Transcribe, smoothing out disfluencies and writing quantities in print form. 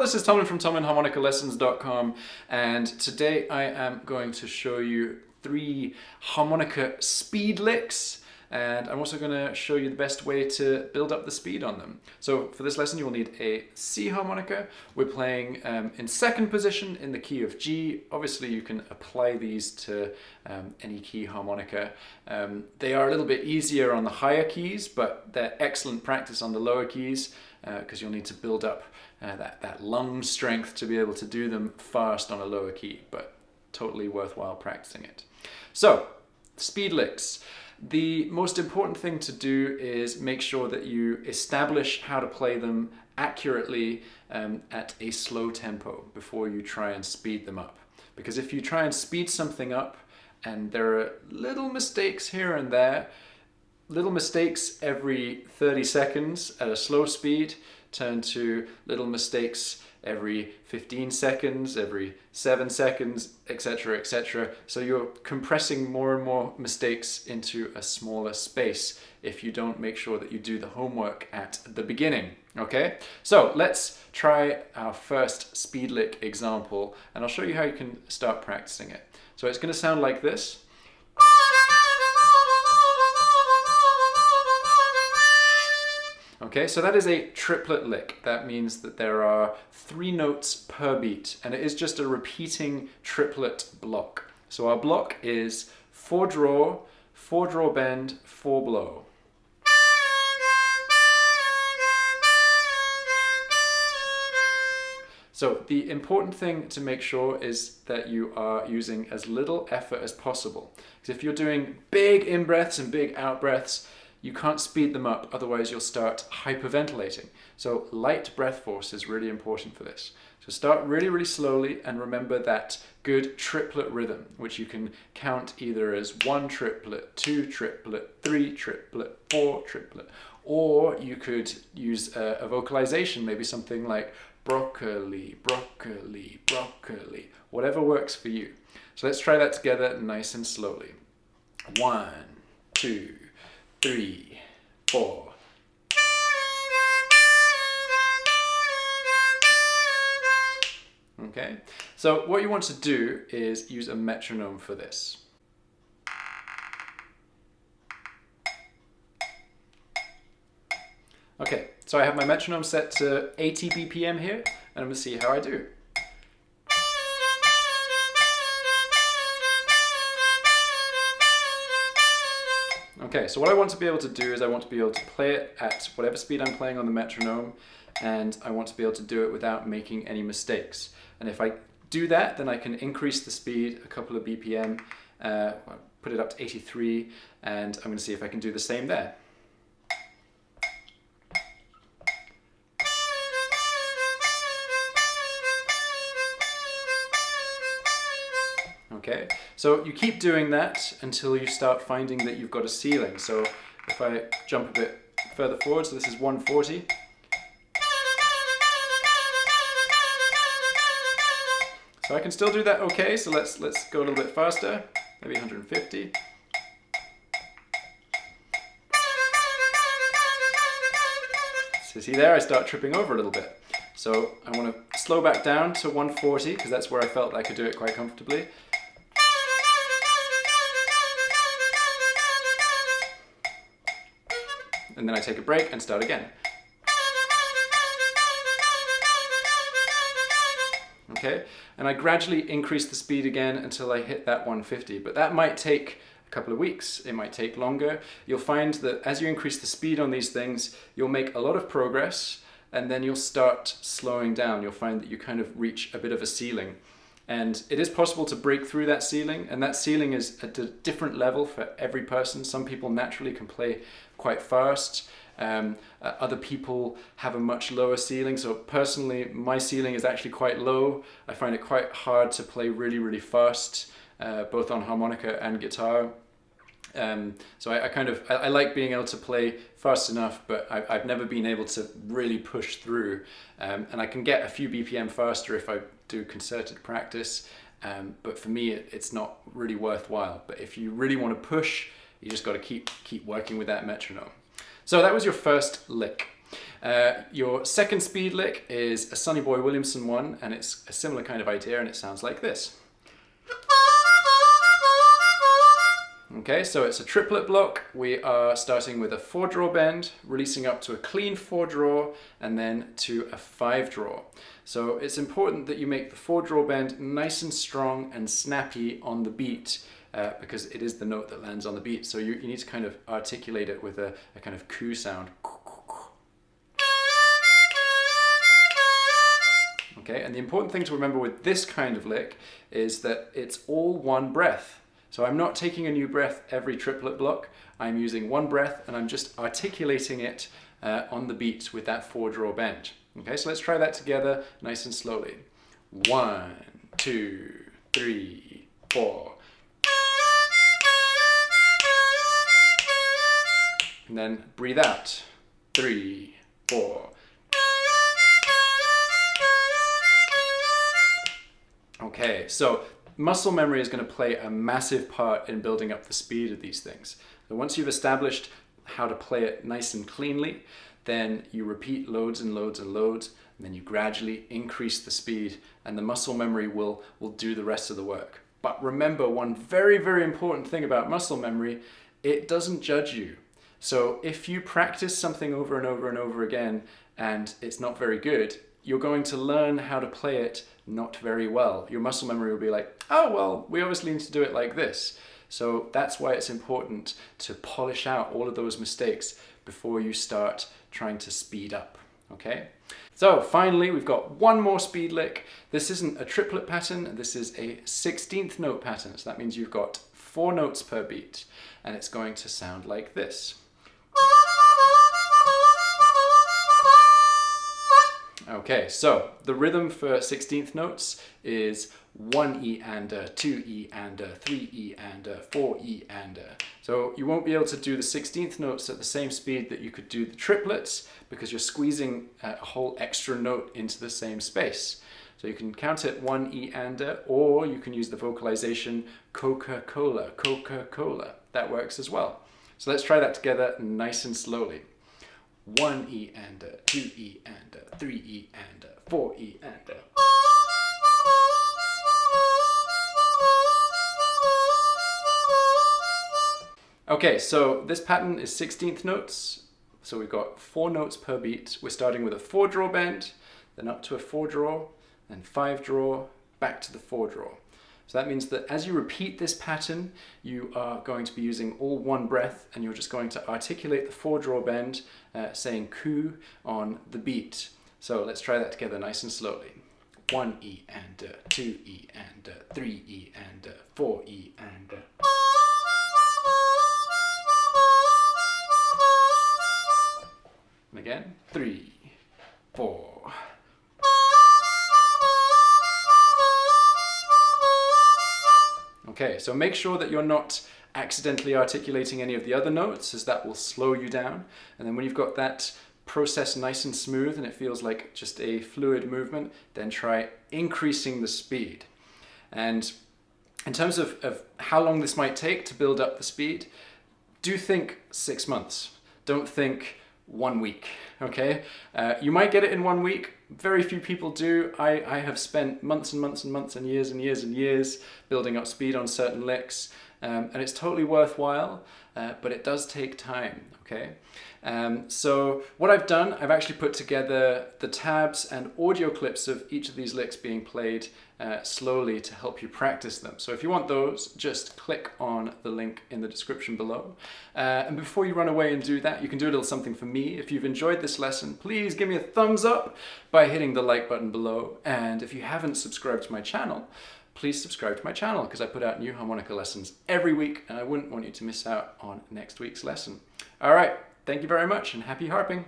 this is Tomlin from TomlinHarmonicaLessons.com, and today I am going to show you 3 harmonica speed licks, and I'm also going to show you the best way to build up the speed on them. So for this lesson you will need a C harmonica. We're playing in 2nd position in the key of G. Obviously you can apply these to any key harmonica. They are a little bit easier on the higher keys, but they're excellent practice on the lower keys because you'll need to build up that lung strength to be able to do them fast on a lower key, but totally worthwhile practicing it. So, speed licks. The most important thing to do is make sure that you establish how to play them accurately at a slow tempo before you try and speed them up. Because if you try and speed something up and there are little mistakes here and there, little mistakes every 30 seconds at a slow speed turn to little mistakes every 15 seconds, every 7 seconds, etc., etc. So you're compressing more and more mistakes into a smaller space if you don't make sure that you do the homework at the beginning. Okay, so let's try our first speed lick example, and I'll show you how you can start practicing it. So it's going to sound like this. Okay, so that is a triplet lick. That means that there are 3 notes per beat, and it is just a repeating triplet block. So our block is 4 draw, 4 draw bend, 4 blow. So the important thing to make sure is that you are using as little effort as possible. Because if you're doing big in-breaths and big out-breaths, you can't speed them up, otherwise you'll start hyperventilating. So light breath force is really important for this. So start really, really slowly and remember that good triplet rhythm, which you can count either as 1 triplet, 2 triplet, 3 triplet, 4 triplet, or you could use a vocalization, maybe something like broccoli, broccoli, broccoli, whatever works for you. So let's try that together nice and slowly. 1, 2, 3, 4. Okay, so what you want to do is use a metronome for this. Okay, so I have my metronome set to 80 BPM here, and I'm going to see how I do. Okay, so what I want to be able to do is I want to be able to play it at whatever speed I'm playing on the metronome, and I want to be able to do it without making any mistakes. And if I do that, then I can increase the speed a couple of BPM, put it up to 83, and I'm going to see if I can do the same there. Okay, so you keep doing that until you start finding that you've got a ceiling. So if I jump a bit further forward, so this is 140. So I can still do that okay, so let's go a little bit faster, maybe 150. So see there, I start tripping over a little bit. So I want to slow back down to 140 because that's where I felt I could do it quite comfortably. And then I take a break and start again. Okay, and I gradually increase the speed again until I hit that 150, but that might take a couple of weeks, it might take longer. You'll find that as you increase the speed on these things, you'll make a lot of progress, and then you'll start slowing down. You'll find that you kind of reach a bit of a ceiling. And it is possible to break through that ceiling, and that ceiling is at a different level for every person. Some people naturally can play quite fast. Other people have a much lower ceiling. So personally, my ceiling is actually quite low. I find it quite hard to play really, really fast, both on harmonica and guitar. So I like being able to play fast enough, but I've never been able to really push through. And I can get a few BPM faster if I do concerted practice, but for me it's not really worthwhile. But if you really want to push, you just got to keep working with that metronome. So that was your first lick. Your second speed lick is a Sonny Boy Williamson one, and it's a similar kind of idea, and it sounds like this. Okay, so it's a triplet block. We are starting with a 4-draw bend, releasing up to a clean 4-draw, and then to a 5-draw. So it's important that you make the 4-draw bend nice and strong and snappy on the beat, because it is the note that lands on the beat. So you need to kind of articulate it with a kind of coo sound. Okay, and the important thing to remember with this kind of lick is that it's all one breath. So I'm not taking a new breath every triplet block. I'm using one breath and I'm just articulating it on the beat with that 4-draw bend. Okay, so let's try that together nice and slowly. 1, 2, 3, 4. And then breathe out. 3, 4. Okay, so muscle memory is going to play a massive part in building up the speed of these things. So once you've established how to play it nice and cleanly, then you repeat loads and loads and loads, and then you gradually increase the speed, and the muscle memory will do the rest of the work. But remember one very, very important thing about muscle memory: it doesn't judge you. So if you practice something over and over and over again and it's not very good, you're going to learn how to play it not very well. Your muscle memory will be like, oh, well, we obviously need to do it like this. So that's why it's important to polish out all of those mistakes before you start trying to speed up, okay? So finally, we've got one more speed lick. This isn't a triplet pattern, this is a 16th note pattern. So that means you've got 4 notes per beat, and it's going to sound like this. Okay, so the rhythm for 16th notes is 1 E and 2 E and 3 E and 4 E and. So you won't be able to do the 16th notes at the same speed that you could do the triplets, because you're squeezing a whole extra note into the same space. So you can count it 1 E and, or you can use the vocalization Coca-Cola, Coca-Cola. That works as well. So let's try that together nice and slowly. 1 E and 2 E and 3 E and 4 E and. Okay, so this pattern is 16th notes. So we've got 4 notes per beat. We're starting with a 4-draw bend, then up to a 4-draw, then 5-draw, back to the 4-draw. So that means that as you repeat this pattern, you are going to be using all one breath, and you're just going to articulate the 4-draw bend, saying coo on the beat. So let's try that together nice and slowly. 1 E and 2 E and 3 E and 4 E and. And again, 3, 4. Okay, so make sure that you're not accidentally articulating any of the other notes, as that will slow you down. And then when you've got that process nice and smooth and it feels like just a fluid movement, then try increasing the speed. And in terms of how long this might take to build up the speed, do think 6 months. Don't think 1 week, okay? You might get it in 1 week. Very few people do. I have spent months and months and months and years and years and years building up speed on certain licks, and it's totally worthwhile, but it does take time, okay? So what I've done, I've actually put together the tabs and audio clips of each of these licks being played slowly to help you practice them. So if you want those, just click on the link in the description below. And before you run away and do that, you can do a little something for me. If you've enjoyed this lesson, please give me a thumbs up by hitting the like button below. And if you haven't subscribed to my channel, please subscribe to my channel, because I put out new harmonica lessons every week, and I wouldn't want you to miss out on next week's lesson. All right, thank you very much, and happy harping.